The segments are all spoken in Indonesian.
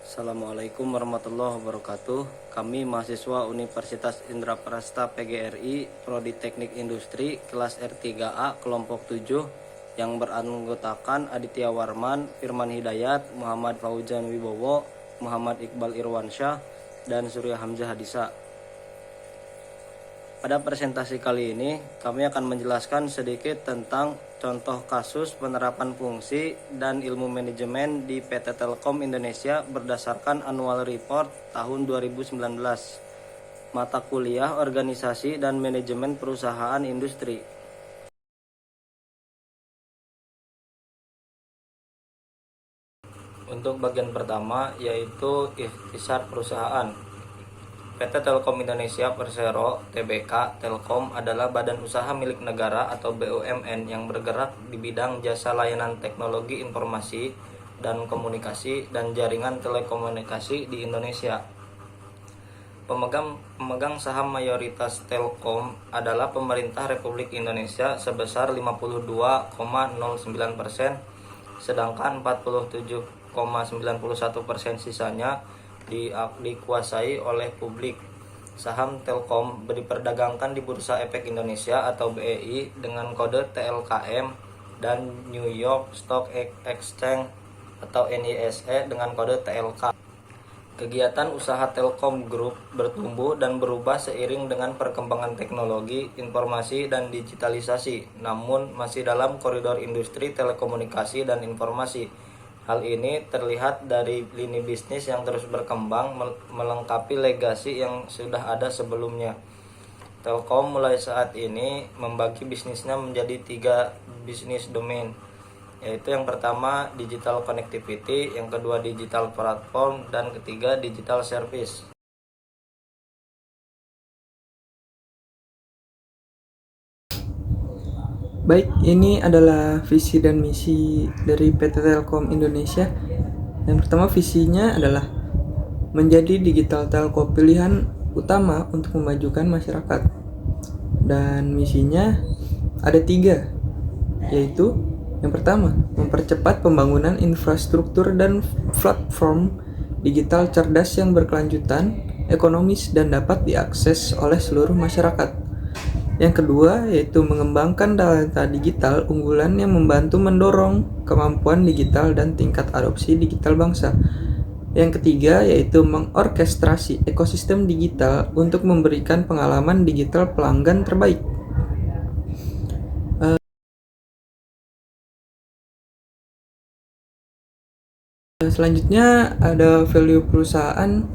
Assalamualaikum warahmatullahi wabarakatuh. Kami mahasiswa Universitas Indraprasta PGRI, Prodi Teknik Industri, kelas R3A, kelompok 7, yang beranggotakan Aditya Warman, Firman Hidayat, Muhammad Fauzan Wibowo, Muhammad Iqbal Irwansyah, dan Surya Hamzah Hadisa. Pada presentasi kali ini, kami akan menjelaskan sedikit tentang contoh kasus penerapan fungsi dan ilmu manajemen di PT Telkom Indonesia berdasarkan Annual Report tahun 2019, mata kuliah Organisasi dan Manajemen Perusahaan Industri. Untuk bagian pertama yaitu ikhtisar perusahaan. PT Telkom Indonesia Persero Tbk Telkom adalah badan usaha milik negara atau BUMN yang bergerak di bidang jasa layanan teknologi informasi dan komunikasi dan jaringan telekomunikasi di Indonesia. Pemegang saham mayoritas Telkom adalah pemerintah Republik Indonesia sebesar 52,09%, sedangkan 47,91% sisanya dikuasai oleh publik. Saham Telkom diperdagangkan di Bursa Efek Indonesia atau BEI dengan kode TLKM dan New York Stock Exchange atau NYSE dengan kode TLK. Kegiatan usaha Telkom Group bertumbuh dan berubah seiring dengan perkembangan teknologi, informasi, dan digitalisasi, namun masih dalam koridor industri telekomunikasi dan informasi. Hal ini terlihat dari lini bisnis yang terus berkembang melengkapi legasi yang sudah ada sebelumnya. Telkom mulai saat ini membagi bisnisnya menjadi 3 bisnis domain, yaitu yang pertama digital connectivity, yang kedua digital platform, dan ketiga digital service. Baik, ini adalah visi dan misi dari PT Telkom Indonesia. Yang pertama, visinya adalah menjadi digital telco pilihan utama untuk memajukan masyarakat. Dan misinya ada 3, yaitu yang pertama, mempercepat pembangunan infrastruktur dan platform digital cerdas yang berkelanjutan, ekonomis, dan dapat diakses oleh seluruh masyarakat. Yang kedua, yaitu mengembangkan data digital unggulan yang membantu mendorong kemampuan digital dan tingkat adopsi digital bangsa. Yang ketiga, yaitu mengorkestrasi ekosistem digital untuk memberikan pengalaman digital pelanggan terbaik. Selanjutnya ada value perusahaan.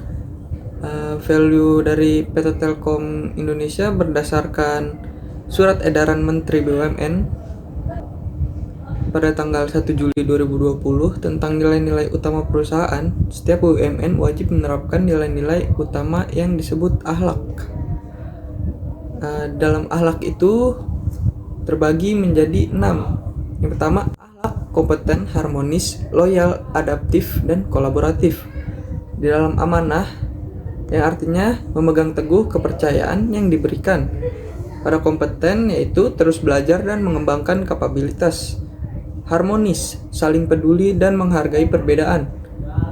Value dari PT Telkom Indonesia berdasarkan Surat Edaran Menteri BUMN pada tanggal 1 Juli 2020 tentang nilai-nilai utama perusahaan. Setiap BUMN wajib menerapkan nilai-nilai utama yang disebut akhlak. Dalam akhlak itu terbagi menjadi 6. Yang pertama, akhlak kompeten, harmonis, loyal, adaptif, dan kolaboratif. Di dalam amanah, yang artinya memegang teguh kepercayaan yang diberikan. Pada kompeten, yaitu terus belajar dan mengembangkan kapabilitas. Harmonis, saling peduli dan menghargai perbedaan.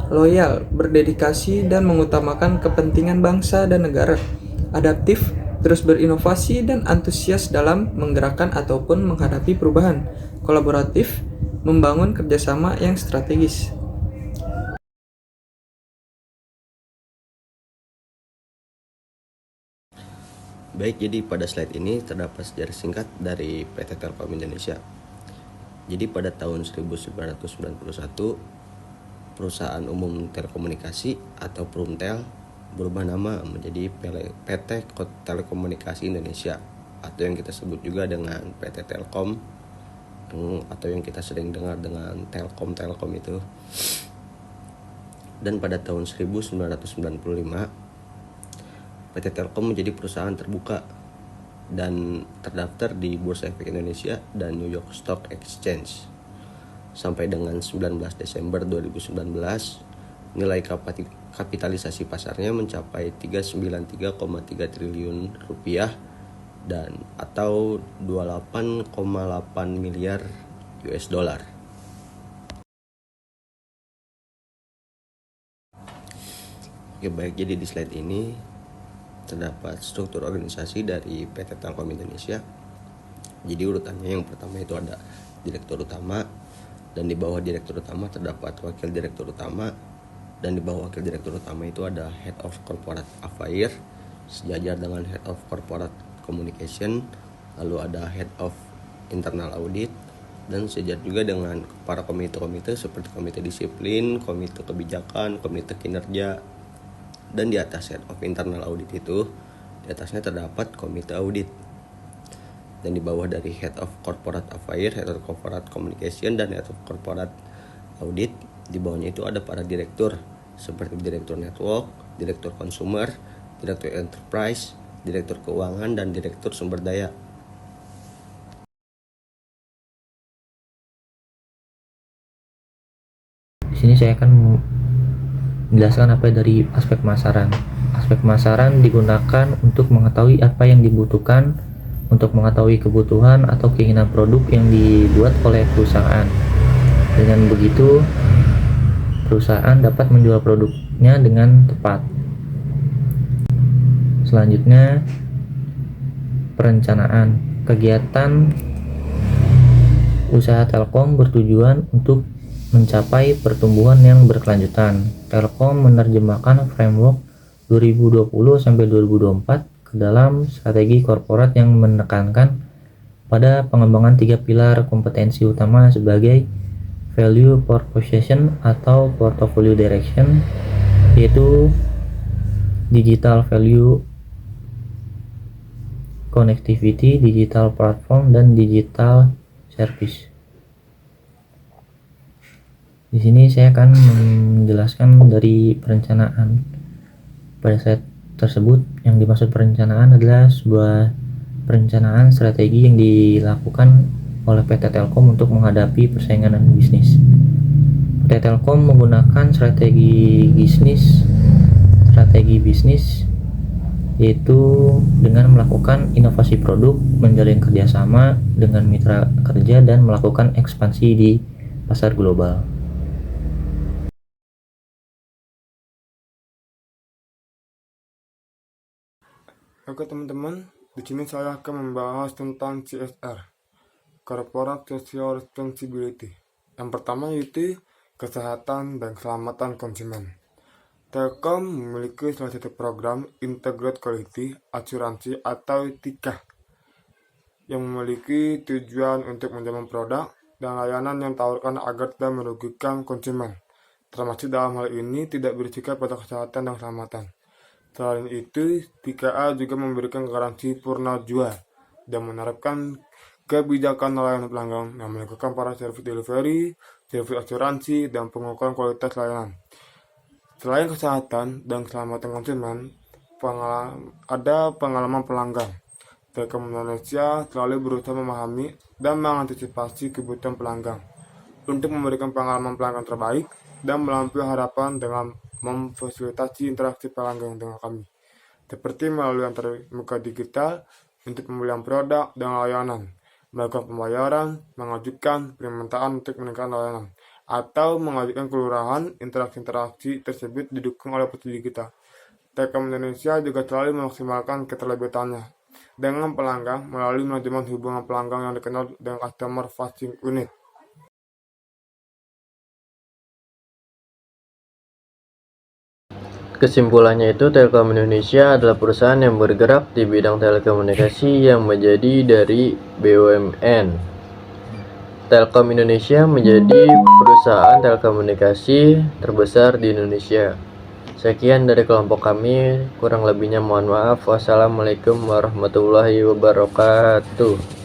Loyal, berdedikasi dan mengutamakan kepentingan bangsa dan negara. Adaptif, terus berinovasi dan antusias dalam menggerakkan ataupun menghadapi perubahan. Kolaboratif, membangun kerjasama yang strategis. Baik, jadi pada slide ini terdapat sejarah singkat dari PT Telkom Indonesia. Jadi pada tahun 1991, Perusahaan Umum Telekomunikasi atau Prumtel berubah nama menjadi PT Telekomunikasi Indonesia atau yang kita sebut juga dengan PT Telkom, atau yang kita sering dengar dengan Telkom itu. Dan pada tahun 1995 PT Telkom menjadi perusahaan terbuka dan terdaftar di Bursa Efek Indonesia dan New York Stock Exchange. Sampai dengan 19 Desember 2019, nilai kapitalisasi pasarnya mencapai 393,3 triliun rupiah dan atau 28,8 miliar US dollar. Ya baik, jadi di slide ini terdapat struktur organisasi dari PT Telkom Indonesia. Jadi urutannya yang pertama itu ada direktur utama, dan di bawah direktur utama terdapat wakil direktur utama, dan di bawah wakil direktur utama itu ada Head of Corporate Affairs sejajar dengan Head of Corporate Communication, lalu ada Head of Internal Audit, dan sejajar juga dengan para komite-komite seperti komite disiplin, komite kebijakan, komite kinerja. Dan di atas Head of Internal Audit itu, di atasnya terdapat komite audit. Dan di bawah dari Head of Corporate Affairs, Head of Corporate Communication, dan Head of Corporate Audit, di bawahnya itu ada para direktur seperti Direktur Network, Direktur Consumer, Direktur Enterprise, Direktur Keuangan, dan Direktur Sumber Daya. Di sini saya akan menjelaskan apa dari aspek pemasaran. Aspek pemasaran digunakan untuk mengetahui apa yang dibutuhkan, untuk mengetahui kebutuhan atau keinginan produk yang dibuat oleh perusahaan. Dengan begitu, perusahaan dapat menjual produknya dengan tepat. Selanjutnya, perencanaan. Kegiatan usaha Telkom bertujuan untuk mencapai pertumbuhan yang berkelanjutan. Telkom menerjemahkan framework 2020-2024 ke dalam strategi korporat yang menekankan pada pengembangan 3 pilar kompetensi utama sebagai value proposition atau portfolio direction, yaitu digital value, connectivity, digital platform, dan digital service. Di sini saya akan menjelaskan dari perencanaan. Pada saat tersebut, yang dimaksud perencanaan adalah sebuah perencanaan strategi yang dilakukan oleh PT Telkom untuk menghadapi persaingan bisnis. PT Telkom menggunakan strategi bisnis yaitu dengan melakukan inovasi produk, menjalin kerjasama dengan mitra kerja, dan melakukan ekspansi di pasar global. Oke teman-teman, di sini saya akan membahas tentang CSR, Corporate Social Responsibility. Yang pertama yaitu kesehatan dan keselamatan konsumen. Telkom memiliki salah satu program Integrated Quality Asuransi atau TIQA yang memiliki tujuan untuk menjamin produk dan layanan yang ditawarkan agar tidak merugikan konsumen, termasuk dalam hal ini tidak bersikap pada kesehatan dan keselamatan. Selain itu, TIQA juga memberikan garansi purna jual dan menerapkan kebijakan layanan pelanggan yang melakukan para service delivery, service asuransi, dan pengukuran kualitas layanan. Selain kesehatan dan keselamatan konsumen, ada pengalaman pelanggan. Telkom Indonesia selalu berusaha memahami dan mengantisipasi kebutuhan pelanggan untuk memberikan pengalaman pelanggan terbaik dan melampaui harapan dengan memfasilitasi interaksi pelanggan dengan kami, seperti melalui antarmuka digital untuk pembelian produk dan layanan, melakukan pembayaran, mengajukan permintaan untuk meningkatkan layanan, atau mengajukan kelurahan. Interaksi tersebut didukung oleh petugas digital. Telkom Indonesia juga selalu memaksimalkan keterlibatannya dengan pelanggan melalui manajemen hubungan pelanggan yang dikenal dengan Customer Facing Unit. Kesimpulannya itu, Telkom Indonesia adalah perusahaan yang bergerak di bidang telekomunikasi yang menjadi dari BUMN. Telkom Indonesia menjadi perusahaan telekomunikasi terbesar di Indonesia. Sekian dari kelompok kami, kurang lebihnya mohon maaf. Wassalamualaikum warahmatullahi wabarakatuh.